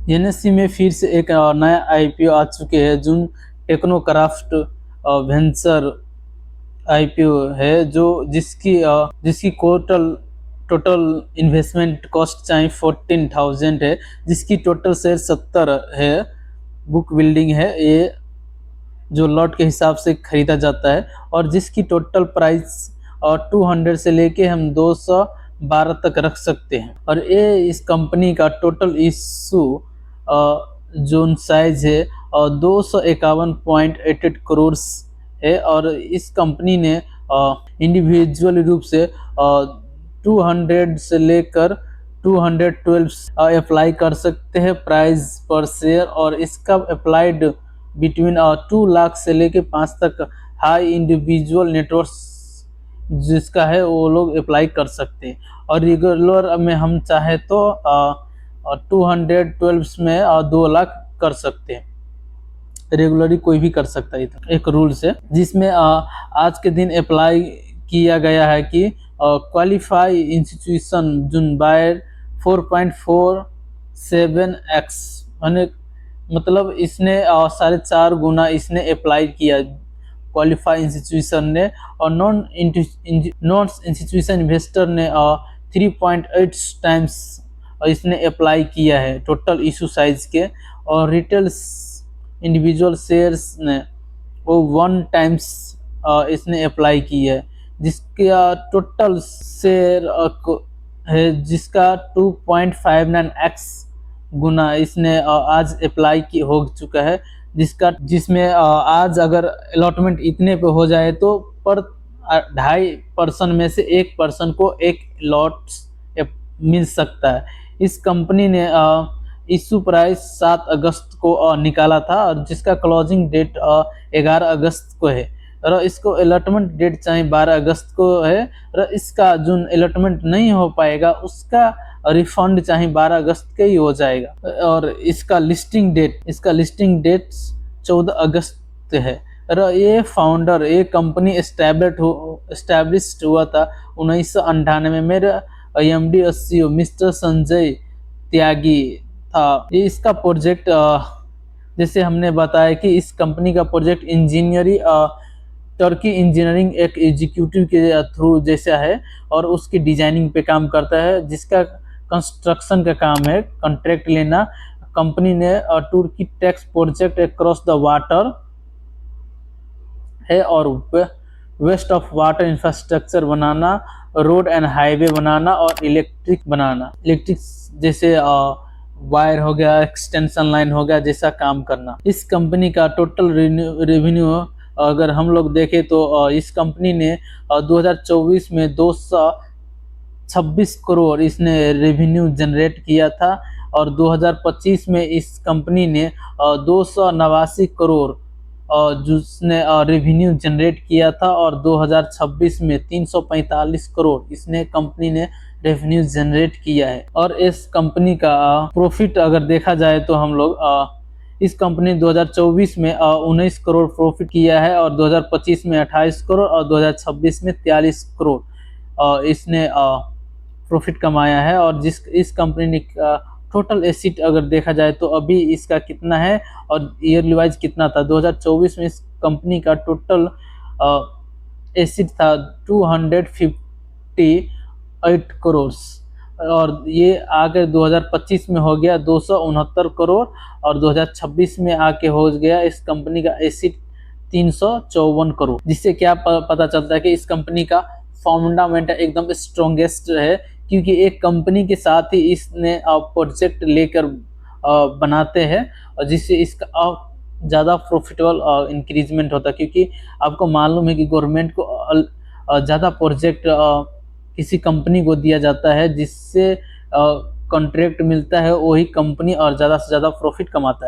NSC में फिर से एक नया आईपीओ आ चुके हैं। जून टेक्नोक्राफ्ट वेंचर आईपीओ है जो जिसकी टोटल इन्वेस्टमेंट कॉस्ट चाहे 14,000 है, जिसकी टोटल शेयर 70 है। बुक बिल्डिंग है ये, जो लॉट के हिसाब से खरीदा जाता है, और जिसकी टोटल प्राइस 200 से लेके हम 212 तक रख सकते हैं। और ये इस कंपनी का टोटल इशू जोन साइज है 251.88 करोड़ है। और इस कंपनी ने इंडिविजुअल रूप से 200 से लेकर 212 अप्लाई कर सकते हैं प्राइस पर शेयर, और इसका अप्लाइड बिटवीन 2 लाख से लेके 5 तक हाई इंडिविजुअल नेटवर्क जिसका है वो लोग अप्लाई कर सकते हैं। और रेगुलर में हम चाहे तो 212 में 2 लाख कर सकते हैं। रेगुलरली कोई भी कर सकता है। एक रूल्स है जिसमें आज के दिन अप्लाई किया गया है कि क्वालिफाई इंस्टीट्यूशन जुन बाय 4.47x, मतलब इसने 4.5 गुना इसने अप्लाई किया क्वालिफाई इंस्टीट्यूशन ने, और नॉन इंस्टीट्यूशन इन्वेस्टर ने 3.8 टाइम्स इसने अप्लाई किया है टोटल इशू साइज के। और रिटेल इंडिविजुअल शेयर्स ने वो 1 टाइम्स इसने अप्लाई की है, जिसका टोटल शेयर है जिसका 2.59x गुना इसने आज अप्लाई की हो चुका है, जिसमें आज अगर अलॉटमेंट इतने पे हो जाए तो पर 2.5% में से 1 पर्सन को 1 लॉट मिल सकता है। इस कंपनी ने इशू प्राइस 7 अगस्त को निकाला था, और जिसका क्लोजिंग डेट 11 अगस्त को है, और इसको अलॉटमेंट डेट चाहे 12 अगस्त को है। और इसका जो अलॉटमेंट नहीं हो पाएगा उसका रिफंड चाहे 12 अगस्त के ही हो जाएगा। और इसका लिस्टिंग डेट 14 अगस्त है। और ये कंपनी एस्टैब्लिश्ड हुआ था 1998 में। मेरा एमडी सीईओ मिस्टर संजय त्यागी था। ये इसका प्रोजेक्ट जैसे हमने बताया कि इस कंपनी का प्रोजेक्ट टर्की इंजीनियरिंग एक एग्जीक्यूटिव के थ्रू जैसा है, और उसकी डिजाइनिंग पे काम करता है, जिसका कंस्ट्रक्शन का काम है, कॉन्ट्रैक्ट लेना। कंपनी ने तुर्की tax project across the water है, और वेस्ट ऑफ वाटर इंफ्रास्ट्रक्चर बनाना, रोड एंड हाईवे बनाना, और इलेक्ट्रिक जैसे वायर हो गया, एक्सटेंशन लाइन हो गया, जैसा काम करना। इस कंपनी का टोटल रेवेन्यू अगर हम लोग देखें तो इस कंपनी ने 2024 में 226 करोड़ इसने रेवेन्यू जनरेट किया था, और 2025 में इस कंपनी ने 289 करोड़ जिसने रेवेन्यू जनरेट किया था, और 2026 में 345 करोड़ इसने कंपनी ने रेवेन्यू जनरेट किया है। और इस कंपनी का प्रॉफिट अगर देखा जाए तो हम लोग इस कंपनी 2024 में 19 करोड़ प्रॉफिट किया है, और 2025 में 28 करोड़, और 2026 में 43 करोड़ इसने प्रॉफिट कमाया है। और इस कंपनी ने टोटल एसेट अगर देखा जाए तो अभी इसका कितना है और ईयरली वाइज कितना था। 2024 में इस कंपनी का टोटल एसेट था 258 करोड़, और ये आगे 2025 में हो गया 269 करोड़, और 2026 में आके हो गया इस कंपनी का एसेट 354 करोड़। जिससे क्या पता चलता है कि इस कंपनी का फंडामेंटल एकदम स्ट्रॉन्गेस्ट है, क्योंकि एक कंपनी के साथ ही इसने प्रोजेक्ट लेकर बनाते हैं, और जिससे इसका ज़्यादा प्रॉफिटेबल इंक्रीजमेंट होता है। क्योंकि आपको मालूम है कि गवर्नमेंट को ज़्यादा प्रोजेक्ट किसी कंपनी को दिया जाता है, जिससे कॉन्ट्रैक्ट मिलता है, वही कंपनी और ज़्यादा से ज़्यादा प्रॉफिट कमाता है।